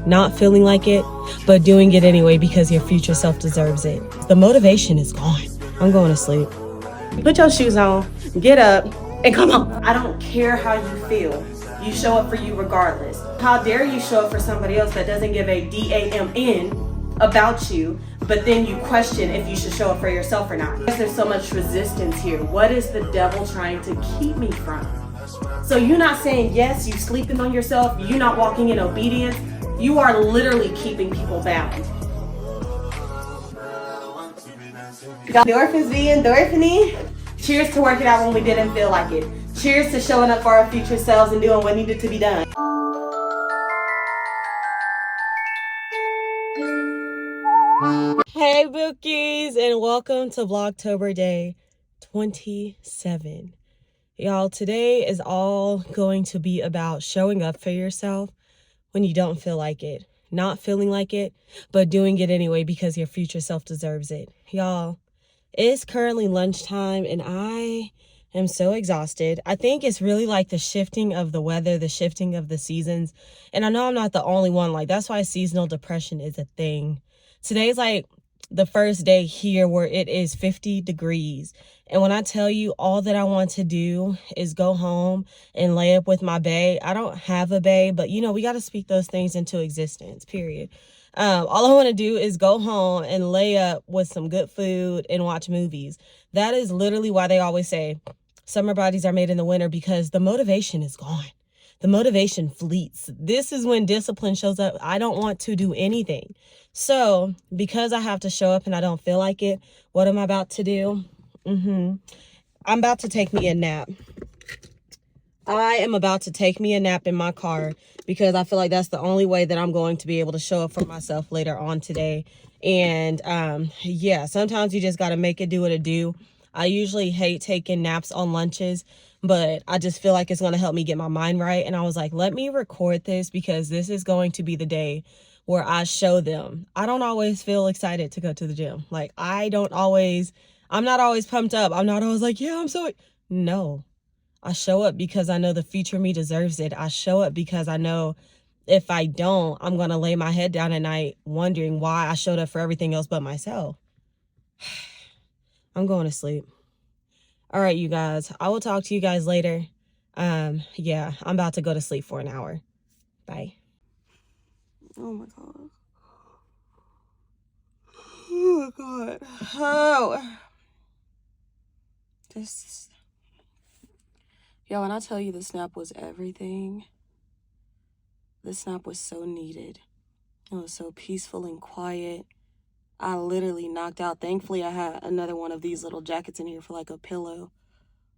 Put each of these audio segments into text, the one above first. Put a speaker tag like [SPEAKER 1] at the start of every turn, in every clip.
[SPEAKER 1] not feeling like it, but doing it anyway because your future self deserves it. The motivation is gone. I'm going to sleep. Put your shoes on, get up, and come on. I don't care how you feel. You show up for you regardless. How dare you show up for somebody else that doesn't give a damn about you, but then you question if you should show up for yourself or not. Because there's so much resistance here. What is the devil trying to keep me from? So you're not saying yes, you sleeping on yourself, you're not walking in obedience. You are literally keeping people bound. Endorphins be endorphiny. Cheers to working out when we didn't feel like it. Cheers to showing up for our future selves and doing what needed to be done. Hey Bookies, and welcome to Vlogtober day 27. Y'all, today is all going to be about showing up for yourself when you don't feel like it. Not feeling like it, but doing it anyway because your future self deserves it. Y'all, it's currently lunchtime and I am so exhausted. I think it's really like the shifting of the weather, the shifting of the seasons. And I know I'm not the only one. Like, that's why seasonal depression is a thing. Today's like the first day here where it is 50 degrees. And when I tell you all that I want to do is go home and lay up with my bae, I don't have a bae, but you know, we got to speak those things into existence, period. All I want to do is go home and lay up with some good food and watch movies. That is literally why they always say summer bodies are made in the winter, because the motivation is gone. The motivation fleets. This is when discipline shows up. I don't want to do anything. So because I have to show up and I don't feel like it, what am I about to do? I'm about to take me a nap. I am about to take me a nap in my car because I feel like that's the only way that I'm going to be able to show up for myself later on today. And yeah, sometimes you just got to make it do what it do. I usually hate taking naps on lunches, but I just feel like it's going to help me get my mind right. And I was like, let me record this because this is going to be the day where I show them. I don't always feel excited to go to the gym. Like, I'm not always pumped up. I'm not always like, yeah, no. I show up because I know the future me deserves it. I show up because I know if I don't, I'm going to lay my head down at night wondering why I showed up for everything else but myself. I'm going to sleep. All right, you guys. I will talk to you guys later. Yeah, I'm about to go to sleep for an hour. Bye. Oh my God. Oh my God. Oh. Yo, when I tell you this nap was everything, this nap was so needed. It was so peaceful and quiet. I literally knocked out. Thankfully, I had another one of these little jackets in here for like a pillow.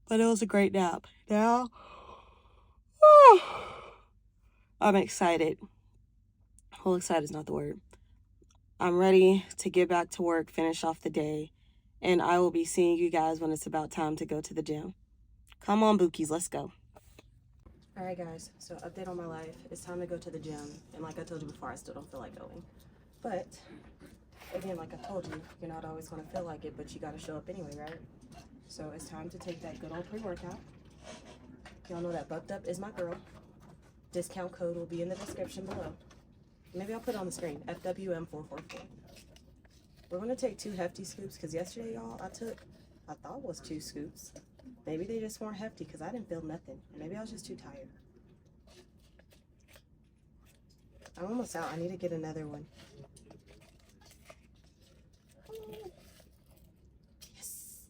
[SPEAKER 1] But it was a great nap. Now, I'm excited. Well, excited is not the word. I'm ready to get back to work, finish off the day, and I will be seeing you guys when it's about time to go to the gym. Come on, Bookies, let's go. All right, guys, so update on my life. It's time to go to the gym, and like I told you before, I still don't feel like going. But, again, like I told you, you're not always going to feel like it, but you got to show up anyway, right? So it's time to take that good old pre-workout. Y'all know that Bucked Up is my girl. Discount code will be in the description below. Maybe I'll put it on the screen, FWM444. We're going to take 2 hefty scoops because yesterday, y'all, I thought was 2 scoops. Maybe they just weren't hefty because I didn't feel nothing. Maybe I was just too tired. I'm almost out. I need to get another one. Yes.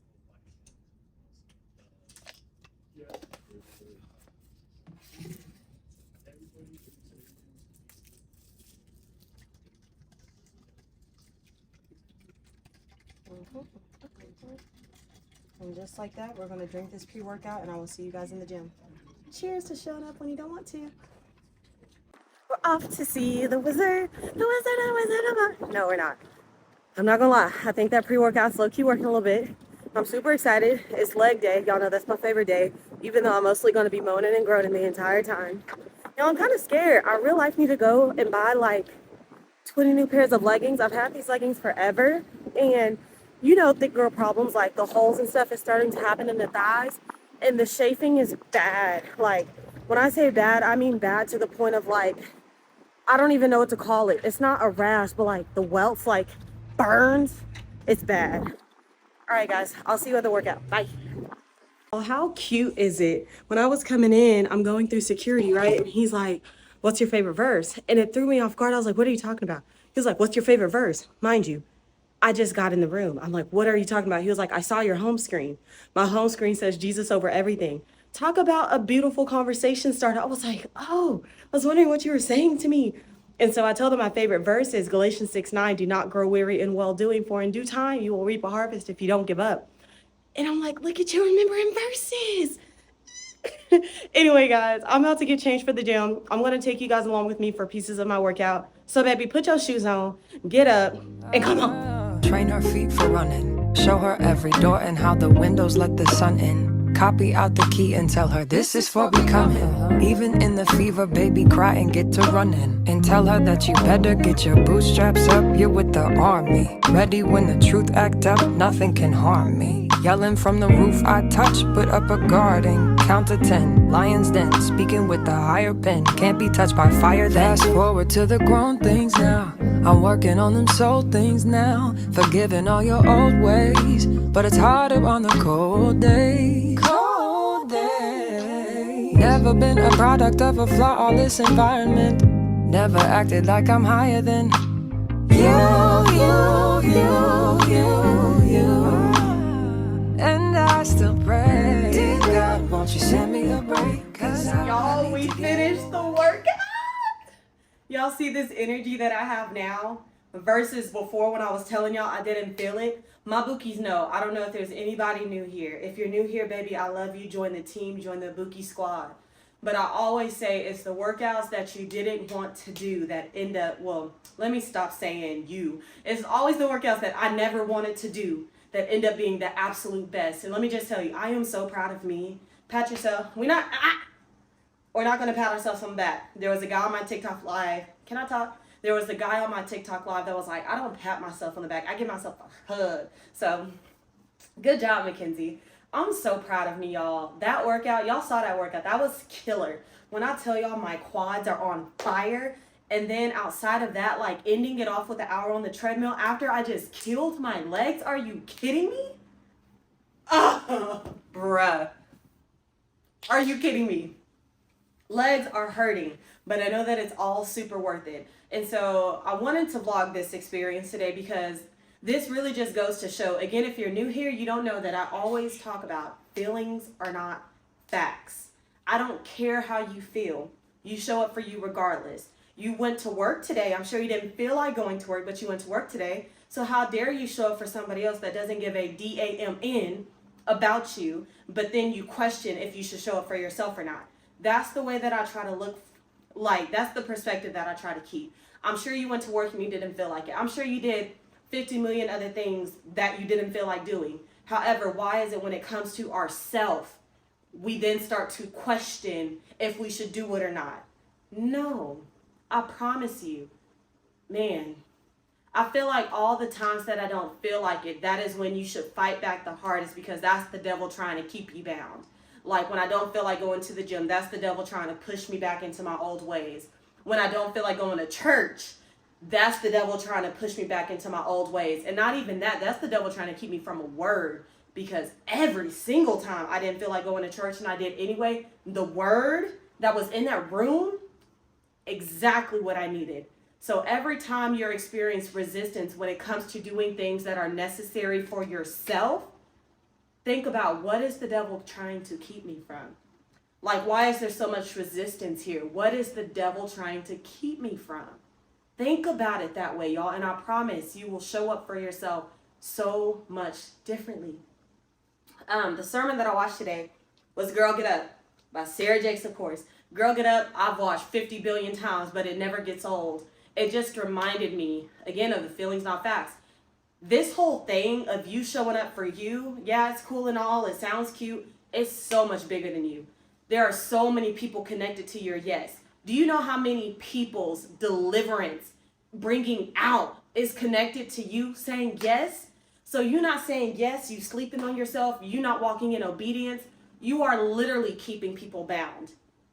[SPEAKER 1] And just like that, we're going to drink this pre-workout and I will see you guys in the gym. Cheers to showing up when you don't want to. We're off to see the wizard. No, we're not. I'm not gonna lie. I think that pre-workout's low-key working a little bit. I'm super excited. It's leg day. Y'all know that's my favorite day, even though I'm mostly gonna be moaning and groaning the entire time. Y'all, I'm kind of scared. I real life need to go and buy like 20 new pairs of leggings. I've had these leggings forever, and you know, thick girl problems, like the holes and stuff is starting to happen in the thighs, and the chafing is bad. Like, when I say bad, I mean bad to the point of like, I don't even know what to call it. It's not a rash, but like the welts, like burns. It's bad. All right, guys, I'll see you at the workout. Bye. Oh, how cute is it? When I was coming in, I'm going through security, right? And he's like, what's your favorite verse? And it threw me off guard. I was like, what are you talking about? He was like, what's your favorite verse? Mind you, I just got in the room. I'm like, what are you talking about? He was like, I saw your home screen. My home screen says Jesus over everything. Talk about a beautiful conversation starter. I was like, oh, I was wondering what you were saying to me. And so I told him my favorite verse is Galatians 6:9. Do not grow weary in well doing, for in due time you will reap a harvest if you don't give up. And I'm like, look at you remembering verses. Anyway, guys, I'm about to get changed for the gym. I'm going to take you guys along with me for pieces of my workout. So, baby, put your shoes on, get up, and come on.
[SPEAKER 2] Train her feet for running. Show her every door and how the windows let the sun in. Copy out the key and tell her this is for becoming. Even in the fever, baby, cry and get to running. And tell her that you better get your bootstraps up. You're with the army. Ready when the truth act up, nothing can harm me. Yelling from the roof, I touch, put up a guard and count to 10. Lions den, speaking with the higher pen. Can't be touched by fire then. Fast forward to the grown things now. I'm working on them soul things now. Forgiving all your old ways, but it's harder on the cold days. Cold days. Never been a product of a flawless environment. Never acted like I'm higher than you. And I still pray, dear God, won't you send me a break? Cause
[SPEAKER 1] Y'all, we finished the workout. Y'all see this energy that I have now versus before when I was telling y'all I didn't feel it? My bookies know. I don't know if there's anybody new here. If you're new here, baby, I love you. Join the team, join the bookie squad. But I always say it's the workouts that you didn't want to do that end up, well, let me stop saying you. It's always the workouts that I never wanted to do that end up being the absolute best. And let me just tell you, I am so proud of me. Pat yourself. We're not going to pat ourselves on the back. There was a guy on my TikTok live. Can I talk? There was a guy on my TikTok live that was like, I don't pat myself on the back. I give myself a hug. So good job, Mackenzie. I'm so proud of me, y'all. That workout, y'all saw that workout. That was killer. When I tell y'all my quads are on fire, and then outside of that, like ending it off with an hour on the treadmill after I just killed my legs. Are you kidding me? Oh, bruh. Are you kidding me? Legs are hurting, but I know that it's all super worth it. And so I wanted to vlog this experience today because this really just goes to show, again, if you're new here, you don't know that I always talk about feelings are not facts. I don't care how you feel. You show up for you regardless. You went to work today. I'm sure you didn't feel like going to work, but you went to work today. So how dare you show up for somebody else that doesn't give a damn about you, but then you question if you should show up for yourself or not. That's the way that I try to look like. That's the perspective that I try to keep. I'm sure you went to work and you didn't feel like it. I'm sure you did 50 million other things that you didn't feel like doing. However, why is it when it comes to ourself, we then start to question if we should do it or not? No, I promise you, man, I feel like all the times that I don't feel like it, that is when you should fight back the hardest, because that's the devil trying to keep you bound. Like when I don't feel like going to the gym, that's the devil trying to push me back into my old ways. When I don't feel like going to church, that's the devil trying to push me back into my old ways. And not even that, that's the devil trying to keep me from a word. Because every single time I didn't feel like going to church and I did anyway, the word that was in that room, exactly what I needed. So every time you're experiencing resistance when it comes to doing things that are necessary for yourself, think about, what is the devil trying to keep me from? Like, why is there so much resistance here? What is the devil trying to keep me from? Think about it that way, y'all. And I promise you will show up for yourself so much differently. The sermon that I watched today was Girl Get Up by Sarah Jakes, of course. Girl Get Up, I've watched 50 billion times, but it never gets old. It just reminded me, again, of the feelings, not facts. This whole thing of you showing up for you, yeah, it's cool and all, it sounds cute. It's so much bigger than you. There are so many people connected to your yes. Do you know how many people's deliverance, bringing out, is connected to you saying yes? So you're not saying yes, you sleeping on yourself, you not walking in obedience. You are literally keeping people bound,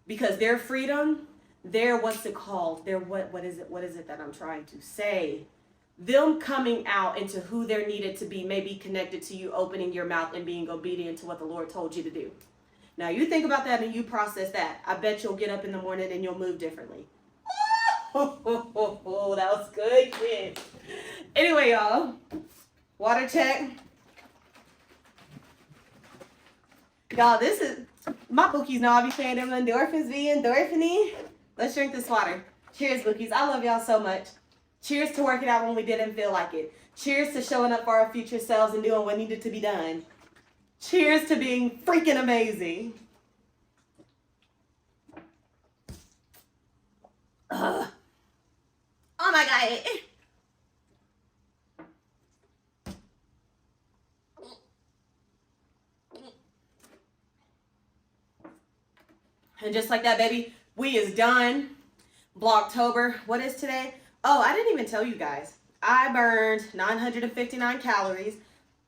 [SPEAKER 1] because their freedom, what's it called? What is it that I'm trying to say? Them coming out into who they're needed to be may be connected to you opening your mouth and being obedient to what the Lord told you to do. Now you think about that and you process that. I bet you'll get up in the morning and you'll move differently. Oh, that was good, kid. Anyway, y'all, water check. Y'all, this is, my bookies know I be saying them endorphins be endorphiny. Let's drink this water. Cheers, bookies. I love y'all so much. Cheers to working out when we didn't feel like it. Cheers to showing up for our future selves and doing what needed to be done. Cheers to being freaking amazing. Ugh. Oh my God. And just like that, baby, we is done. Vlogtober. What is today? Oh, I didn't even tell you guys. I burned 959 calories.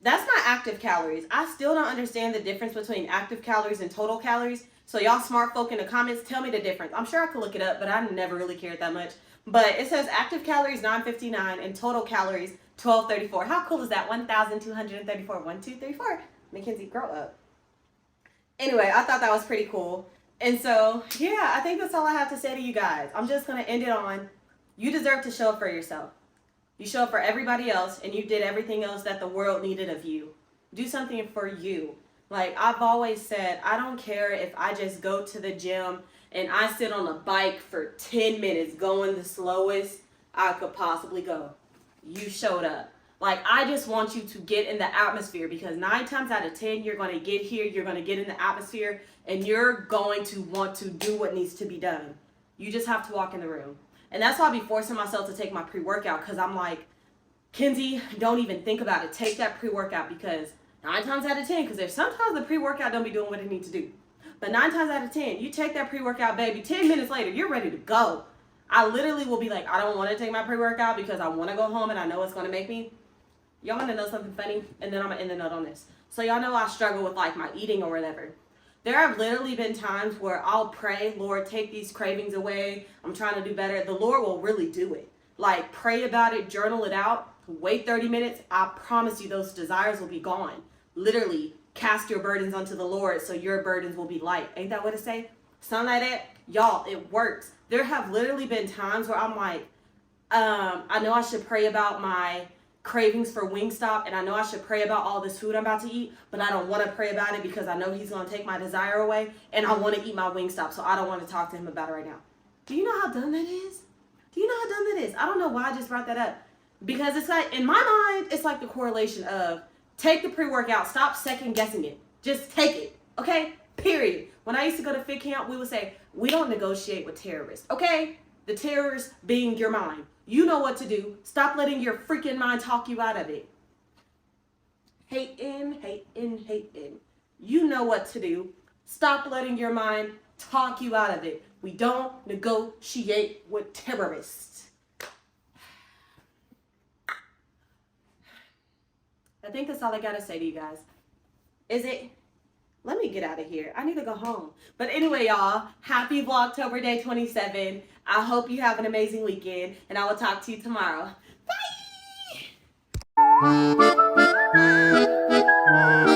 [SPEAKER 1] That's not active calories. I still don't understand the difference between active calories and total calories. So y'all smart folk in the comments, tell me the difference. I'm sure I could look it up, but I never really cared that much. But it says active calories 959 and total calories 1234. How cool is that? 1,234. 1, 2, 3, 4. Mackenzie, grow up. Anyway, I thought that was pretty cool. And so, yeah, I think that's all I have to say to you guys. I'm just going to end it on, you deserve to show up for yourself. You show up for everybody else, and you did everything else that the world needed of you. Do something for you. Like I've always said, I don't care if I just go to the gym and I sit on a bike for 10 minutes going the slowest I could possibly go. You showed up. Like, I just want you to get in the atmosphere, because 9 times out of 10, you're going to get here, you're going to get in the atmosphere, and you're going to want to do what needs to be done. You just have to walk in the room. And that's why I be forcing myself to take my pre-workout, because I'm like, Kenzie, don't even think about it. Take that pre-workout, because 9 times out of 10, because there's sometimes the pre-workout don't be doing what it needs to do. But 9 times out of 10, you take that pre-workout, baby, 10 minutes later, you're ready to go. I literally will be like, I don't want to take my pre-workout because I want to go home and I know it's going to make me. Y'all want to know something funny? And then I'm going to end the note on this. So y'all know I struggle with like my eating or whatever. There have literally been times where I'll pray, Lord, take these cravings away. I'm trying to do better. The Lord will really do it. Like, pray about it, journal it out, wait 30 minutes. I promise you those desires will be gone. Literally, cast your burdens unto the Lord so your burdens will be light. Ain't that what it say? Something like that. Y'all, it works. There have literally been times where I'm like, I know I should pray about my cravings for Wingstop, and I know I should pray about all this food I'm about to eat, but I don't want to pray about it because I know he's going to take my desire away, and I want to eat my Wingstop, so I don't want to talk to him about it right now. Do you know how dumb that is? Do you know how dumb that is? I don't know why I just brought that up, because it's like, in my mind, it's like the correlation of take the pre-workout, stop second guessing it, just take it, okay? Period. When I used to go to fit camp, we would say, we don't negotiate with terrorists, okay? The terrorists being your mind. You know what to do. Stop letting your freaking mind talk you out of it. Hating. You know what to do. Stop letting your mind talk you out of it. We don't negotiate with terrorists. I think that's all I gotta say to you guys. Is it? Let me get out of here. I need to go home. But anyway, y'all, happy Vlogtober Day 27. I hope you have an amazing weekend, and I will talk to you tomorrow. Bye!